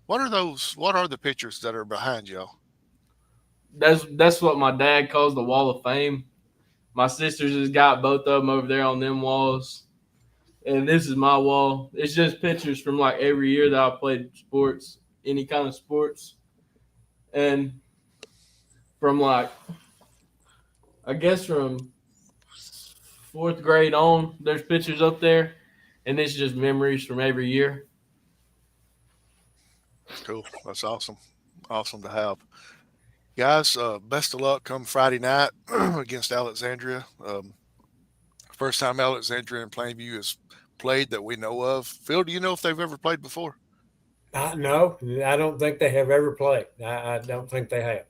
What are those? What are the pictures that are behind y'all? That's what my dad calls the Wall of Fame. My sisters has got both of them over there on them walls. And this is my wall. It's just pictures from like every year that I played sports, any kind of sports. And from like, I guess from 4th grade on, there's pictures up there. And it's just memories from every year. Cool. That's awesome. Awesome to have. Guys, best of luck come Friday night against Alexandria. First time Alexandria and Plainview has played that we know of. Phil, do you know if they've ever played before? No, I don't think they have ever played. I don't think they have.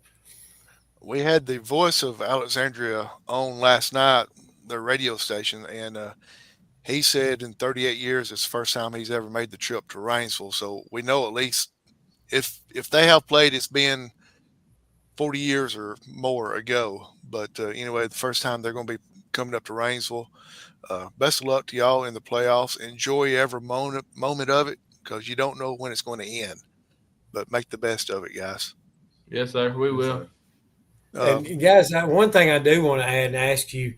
We had the voice of Alexandria on last night, their radio station, and he said in 38 years it's the first time he's ever made the trip to Rainsville. So we know at least if they have played, it's been 40 years or more ago. But anyway, the first time they're going to be coming up to Rainsville. Best of luck to y'all in the playoffs. Enjoy every moment of it because you don't know when it's going to end. But make the best of it, guys. Yes, sir. We will. And guys, one thing I do want to add and ask you,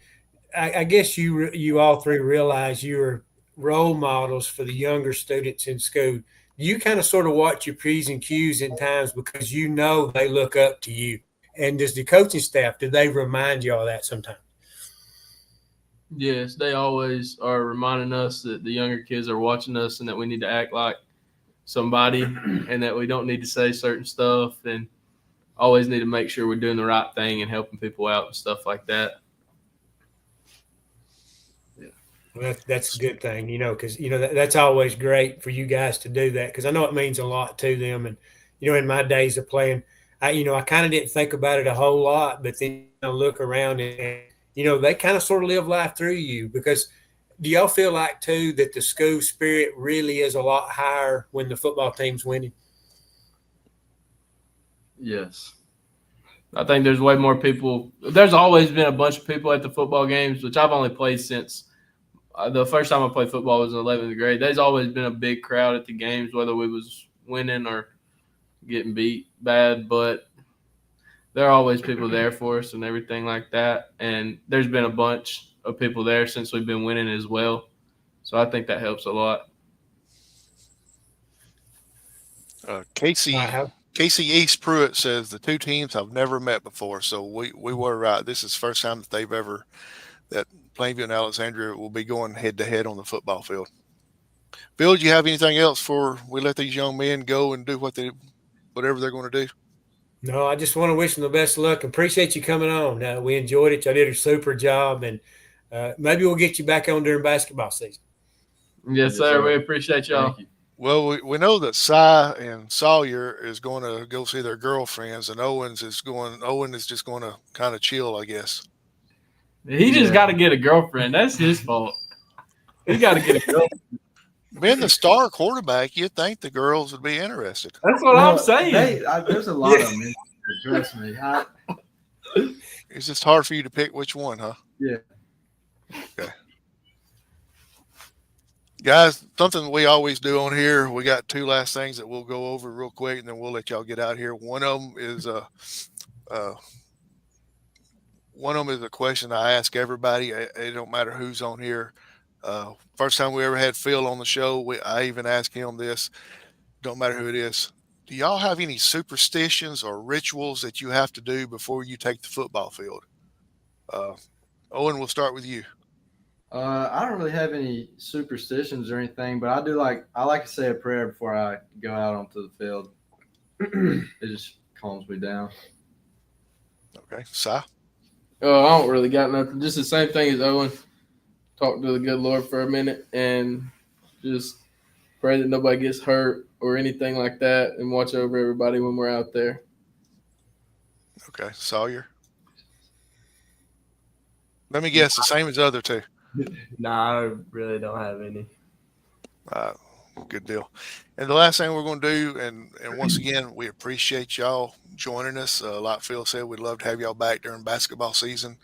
I guess you all three realize you're role models for the younger students in school. You kind of sort of watch your P's and Q's in times because you know they look up to you. And does the coaching staff, do they remind you all that sometimes? Yes, they always are reminding us that the younger kids are watching us and that we need to act like somebody and that we don't need to say certain stuff and always need to make sure we're doing the right thing and helping people out and stuff like that. Well, that's a good thing, because, that's always great for you guys to do that because I know it means a lot to them. And, in my days of playing, I kind of didn't think about it a whole lot, but then I look around and, they kind of sort of live life through you because do y'all feel like, too, that the school spirit really is a lot higher when the football team's winning? Yes. I think there's way more people. There's always been a bunch of people at the football games, which I've only played since the first time I played football was in 11th grade. There's always been a big crowd at the games, whether we was winning or getting beat bad. But there are always people there for us and everything like that. And there's been a bunch of people there since we've been winning as well. So I think that helps a lot. Casey East Pruitt says the two teams have never met before. So we were right. This is the first time that Plainview and Alexandria will be going head to head on the football field. Bill, do you have anything else before we let these young men go and do whatever they're going to do? No, I just want to wish them the best of luck and appreciate you coming on. We enjoyed it. Y'all did a super job, and maybe we'll get you back on during basketball season. Yes, sir. We appreciate y'all. Well, we know that Cy and Sawyer is going to go see their girlfriends, and Owen is just going to kind of chill, I guess. He just got to get a girlfriend. That's his fault. He got to get a girlfriend. Being the star quarterback, you'd think the girls would be interested. That's what I'm saying. There's a lot of them. Trust me. It's just hard for you to pick which one, huh? Yeah. Okay. Guys, something we always do on here, we got two last things that we'll go over real quick, and then we'll let y'all get out here. One of them is a question I ask everybody. It don't matter who's on here. First time we ever had Phil on the show, I even asked him this. Don't matter who it is. Do y'all have any superstitions or rituals that you have to do before you take the football field? Owen, we'll start with you. I don't really have any superstitions or anything, but I like to say a prayer before I go out onto the field. It just calms me down. Okay, Cy? I don't really got nothing. Just the same thing as Owen. Talk to the good Lord for a minute and just pray that nobody gets hurt or anything like that and watch over everybody when we're out there. Okay, Sawyer? Let me guess, the same as the other two. Nah, I really don't have any. Good deal. And the last thing we're going to do, and once again, we appreciate y'all joining us. Like Phil said, we'd love to have y'all back during basketball season.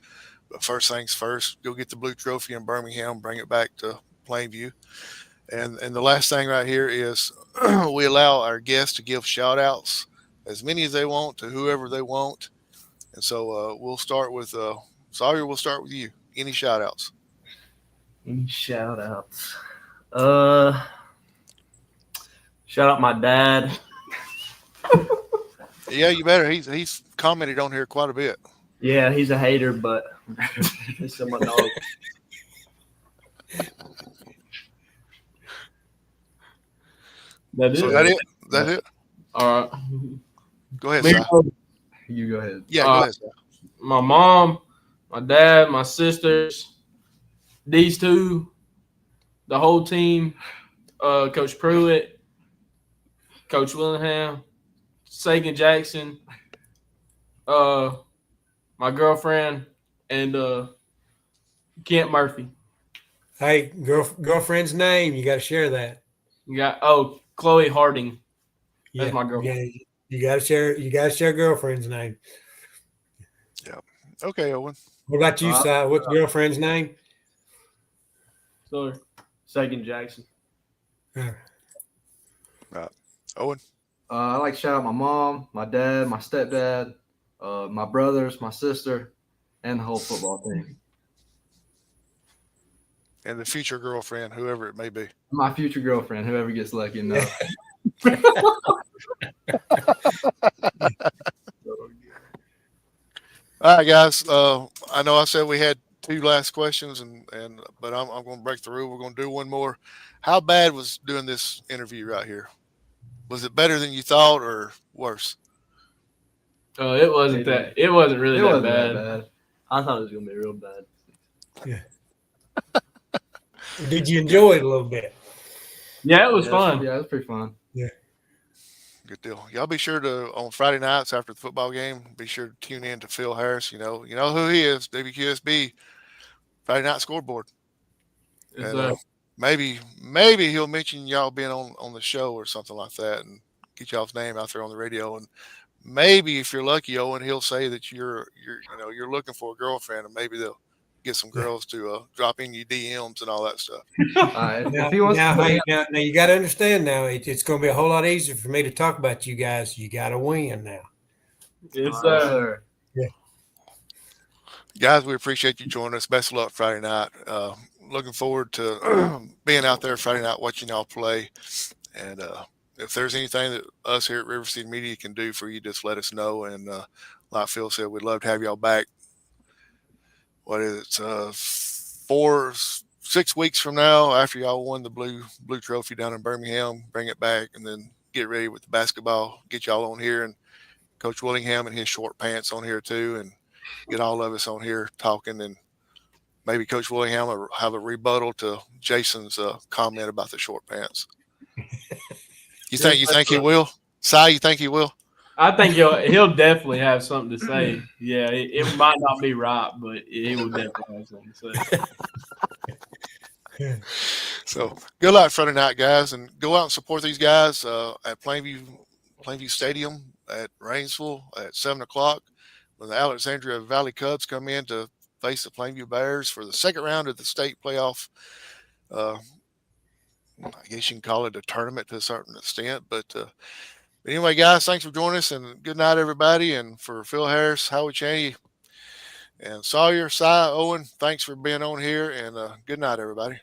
But first things first, go get the blue trophy in Birmingham, bring it back to Plainview. And the last thing right here is we allow our guests to give shout outs, as many as they want to whoever they want. And so we'll start with Sawyer, we'll start with you. Any shout outs? Any shout outs? Shout out my dad. Yeah, you better. He's commented on here quite a bit. Yeah, he's a hater, but he's still my dog. That is So that it? That's it? all right. Go ahead, Me, Si. You go ahead. Yeah, go ahead, Si. my mom, my dad, my sisters, these two, the whole team, Coach Pruitt, Coach Willingham, Sagan Jackson, my girlfriend, and Kent Murphy. Hey, girlfriend's name. You got to share that. You got Chloe Harding. That's my girlfriend. Yeah, you got to share. You got to share girlfriend's name. Okay, Owen. What about you, Si? What's girlfriend's name? Sorry. Sagan Jackson. Owen. I like to shout out my mom, my dad, my stepdad, my brothers, my sister, and the whole football team. And the future girlfriend, whoever it may be. My future girlfriend, whoever gets lucky enough. All right, guys. I know I said we had 2 last questions, but I'm going to break the rule. We're going to do one more. How bad was doing this interview right here? Was it better than you thought, or worse? It wasn't that. It wasn't really that bad. I thought it was gonna be real bad. Did you enjoy it a little bit? Yeah, it was fun. Yeah, it was pretty fun. Good deal. Y'all be sure to, on Friday nights after the football game, be sure to tune in to Phil Harris. You know who he is, WQSB, Friday Night Scoreboard. It's, And, maybe he'll mention y'all being on the show or something like that, and get y'all's name out there on the radio. And maybe if you're lucky, Owen, he'll say that you're looking for a girlfriend, and maybe they'll get some girls to drop in your DMs and all that stuff. Now you got to understand. Now it's going to be a whole lot easier for me to talk about you guys. You got to win now. Yes, sir. Yeah. Guys, we appreciate you joining us. Best of luck Friday night. Looking forward to being out there Friday night watching y'all play. And if there's anything that us here at River City Media can do for you, just let us know. And like Phil said, we'd love to have y'all back. What is it? 6 weeks from now, after y'all won the blue trophy down in Birmingham, bring it back and then get ready with the basketball. Get y'all on here, and Coach Willingham and his short pants on here too, and get all of us on here talking, and maybe Coach Willingham will have a rebuttal to Jason's comment about the short pants. You think he will? Cy, you think he will? I think he'll definitely have something to say. Yeah, it might not be right, but he will definitely have something to say. So good luck Friday night, guys, and go out and support these guys at Plainview Stadium at Rainsville at 7:00 when the Alexandria Valley Cubs come in to face the Plainview Bears for the second round of the state playoff. I guess you can call it a tournament to a certain extent, but anyway, guys, thanks for joining us, and good night, everybody. And for Phil Harris, Howie Chaney, and Sawyer, Cy, Owen, thanks for being on here, and good night, everybody.